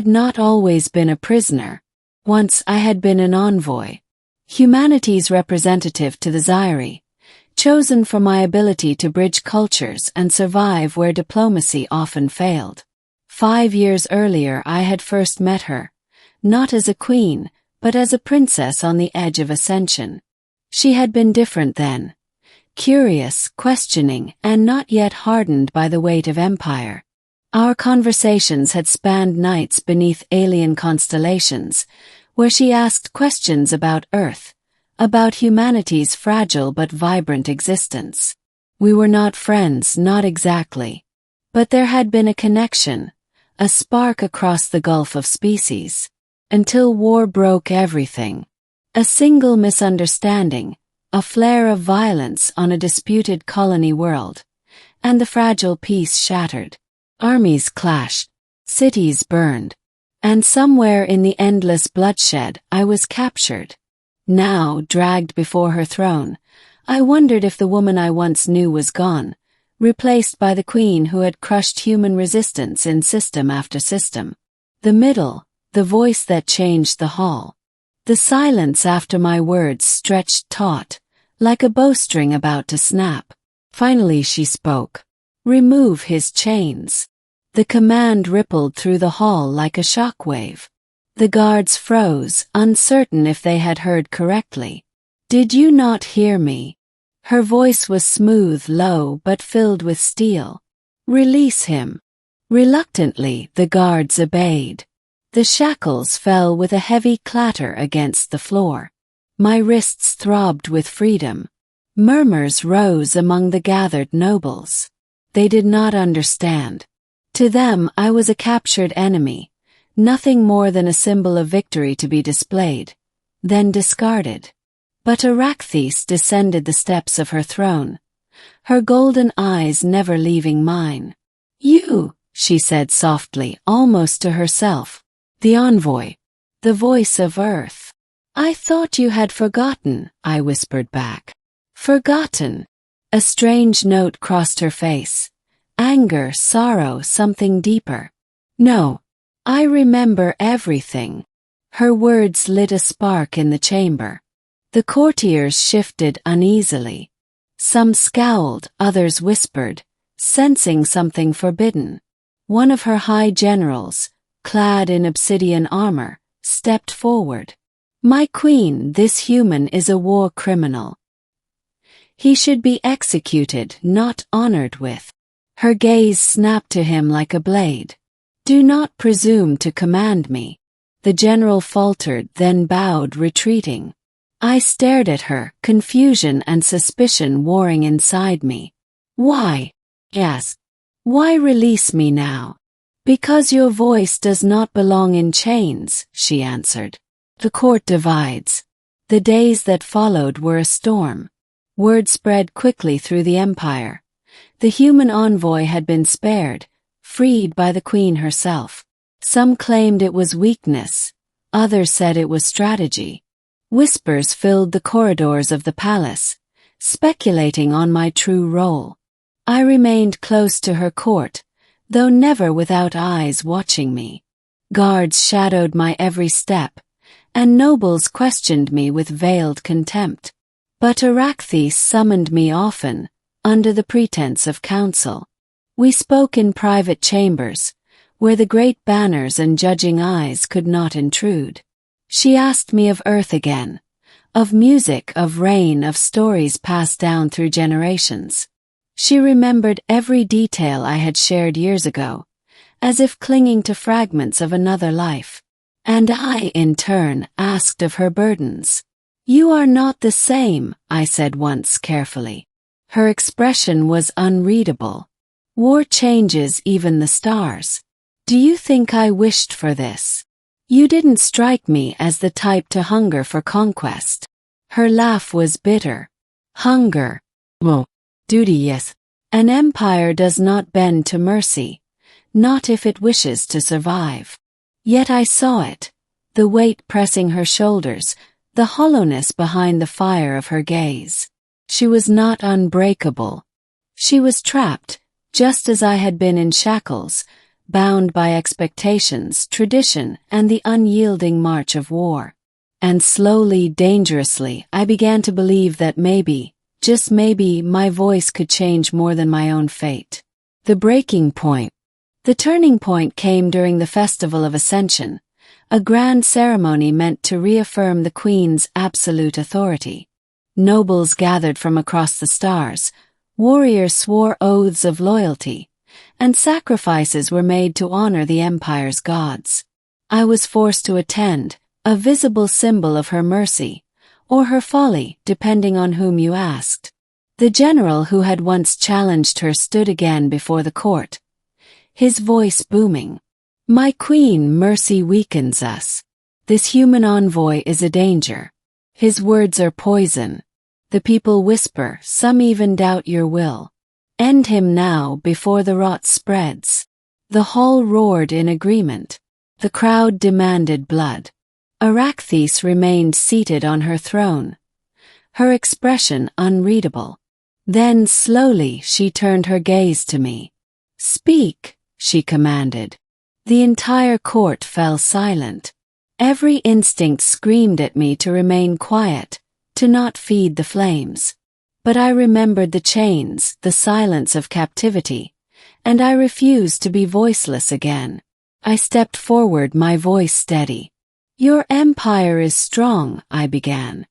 had not always been a prisoner. Once I had been an envoy, humanity's representative to the Zyri, chosen for my ability to bridge cultures and survive where diplomacy often failed. 5 years earlier I had first met her, not as a queen, but as a princess on the edge of ascension. She had been different then, curious, questioning, and not yet hardened by the weight of empire. Our conversations had spanned nights beneath alien constellations, where she asked questions about Earth, about humanity's fragile but vibrant existence. We were not friends, not exactly. But there had been a connection, a spark across the gulf of species. Until war broke everything. A single misunderstanding, a flare of violence on a disputed colony world, and the fragile peace shattered. Armies clashed, cities burned, and somewhere in the endless bloodshed I was captured. Now, dragged before her throne, I wondered if the woman I once knew was gone, replaced by the queen who had crushed human resistance in system after system. The middle, the voice that changed the hall. The silence after my words stretched taut, like a bowstring about to snap. Finally she spoke. "Remove his chains." The command rippled through the hall like a shockwave. The guards froze, uncertain if they had heard correctly. "Did you not hear me?" Her voice was smooth, low, but filled with steel. "Release him." Reluctantly, the guards obeyed. The shackles fell with a heavy clatter against the floor. My wrists throbbed with freedom. Murmurs rose among the gathered nobles. They did not understand. To them, I was a captured enemy, nothing more than a symbol of victory to be displayed, then discarded. But Arachthis descended the steps of her throne, her golden eyes never leaving mine. "You," she said softly, almost to herself. "The envoy. The voice of Earth." "I thought you had forgotten," I whispered back. "Forgotten?" A strange note crossed her face. Anger, sorrow, something deeper. "No. I remember everything." Her words lit a spark in the chamber. The courtiers shifted uneasily. Some scowled, others whispered, sensing something forbidden. One of her high generals, clad in obsidian armor, stepped forward. "My queen, this human is a war criminal. He should be executed, not honored with." Her gaze snapped to him like a blade. "Do not presume to command me." The general faltered, then bowed, retreating. I stared at her, confusion and suspicion warring inside me. "Why?" I asked. "Why release me now?" "Because your voice does not belong in chains," she answered. "The court divides." The days that followed were a storm. Word spread quickly through the empire. The human envoy had been spared, freed by the queen herself. Some claimed it was weakness, others said it was strategy. Whispers filled the corridors of the palace, speculating on my true role. I remained close to her court, though never without eyes watching me. Guards shadowed my every step, and nobles questioned me with veiled contempt. But Arachthis summoned me often, under the pretense of counsel. We spoke in private chambers, where the great banners and judging eyes could not intrude. She asked me of Earth again, of music, of rain, of stories passed down through generations. She remembered every detail I had shared years ago, as if clinging to fragments of another life. And I, in turn, asked of her burdens. "You are not the same," I said once carefully. Her expression was unreadable. "War changes even the stars. Do you think I wished for this? You didn't strike me as the type to hunger for conquest." Her laugh was bitter. "Hunger? Well, duty, yes. An empire does not bend to mercy, not if it wishes to survive." Yet I saw it, the weight pressing her shoulders, the hollowness behind the fire of her gaze. She was not unbreakable. She was trapped, just as I had been in shackles, bound by expectations, tradition, and the unyielding march of war. And slowly, dangerously, I began to believe that maybe, just maybe, my voice could change more than my own fate. The breaking point. The turning point came during the Festival of Ascension, a grand ceremony meant to reaffirm the Queen's absolute authority. Nobles gathered from across the stars, warriors swore oaths of loyalty, and sacrifices were made to honor the Empire's gods. I was forced to attend, a visible symbol of her mercy, or her folly, depending on whom you asked. The general who had once challenged her stood again before the court, his voice booming. "My queen, mercy weakens us. This human envoy is a danger. His words are poison. The people whisper, some even doubt your will. End him now before the rot spreads." The hall roared in agreement. The crowd demanded blood. Arachthis remained seated on her throne, her expression unreadable. Then slowly she turned her gaze to me. "Speak," she commanded. The entire court fell silent. Every instinct screamed at me to remain quiet, to not feed the flames. But I remembered the chains, the silence of captivity, and I refused to be voiceless again. I stepped forward, my voice steady. "Your empire is strong," I began.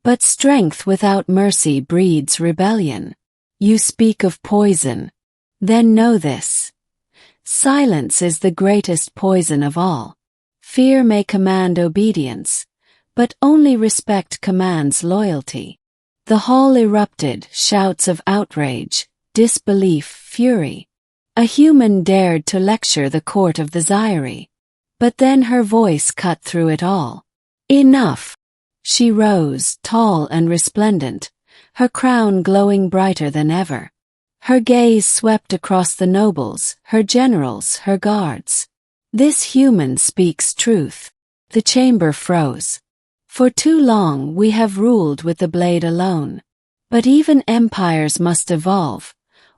"But strength without mercy breeds rebellion. You speak of poison. Then know this. Silence is the greatest poison of all. Fear may command obedience, but only respect commands loyalty." The hall erupted, shouts of outrage, disbelief, fury. A human dared to lecture the court of the Zyri. But then her voice cut through it all. "Enough!" She rose, tall and resplendent, her crown glowing brighter than ever. Her gaze swept across the nobles, her generals, her guards. "This human speaks truth." The chamber froze. "For too long we have ruled with the blade alone. But even empires must evolve,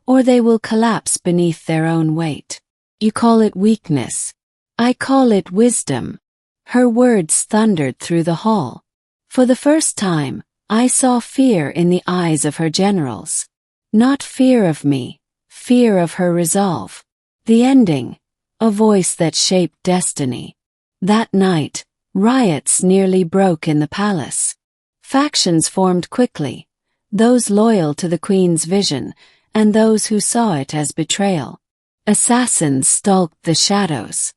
or they will collapse beneath their own weight. You call it weakness. I call it wisdom." Her words thundered through the hall. For the first time, I saw fear in the eyes of her generals. Not fear of me, fear of her resolve. The ending, a voice that shaped destiny. That night, riots nearly broke in the palace. Factions formed quickly, those loyal to the Queen's vision, and those who saw it as betrayal. Assassins stalked the shadows.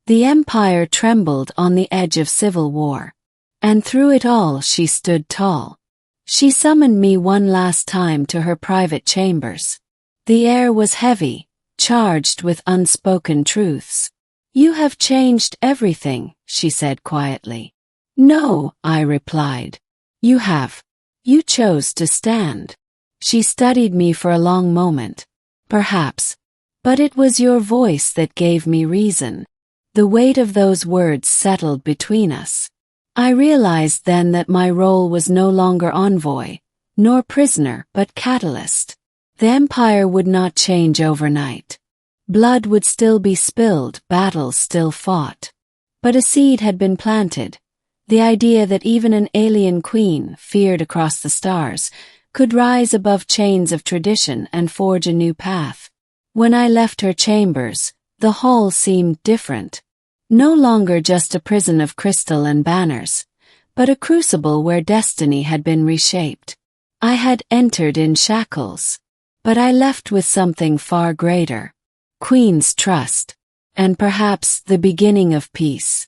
The empire trembled on the edge of civil war. And through it all she stood tall. She summoned me one last time to her private chambers. The air was heavy, charged with unspoken truths. "You have changed everything," she said quietly. "No," I replied. "You have. You chose to stand." She studied me for a long moment. "Perhaps. But it was your voice that gave me reason." The weight of those words settled between us. I realized then that my role was no longer envoy, nor prisoner, but catalyst. The empire would not change overnight. Blood would still be spilled, battles still fought. But a seed had been planted, the idea that even an alien queen, feared across the stars, could rise above chains of tradition and forge a new path. When I left her chambers, the hall seemed different. No longer just a prison of crystal and banners, but a crucible where destiny had been reshaped. I had entered in shackles, but I left with something far greater. Queen's trust, and perhaps the beginning of peace.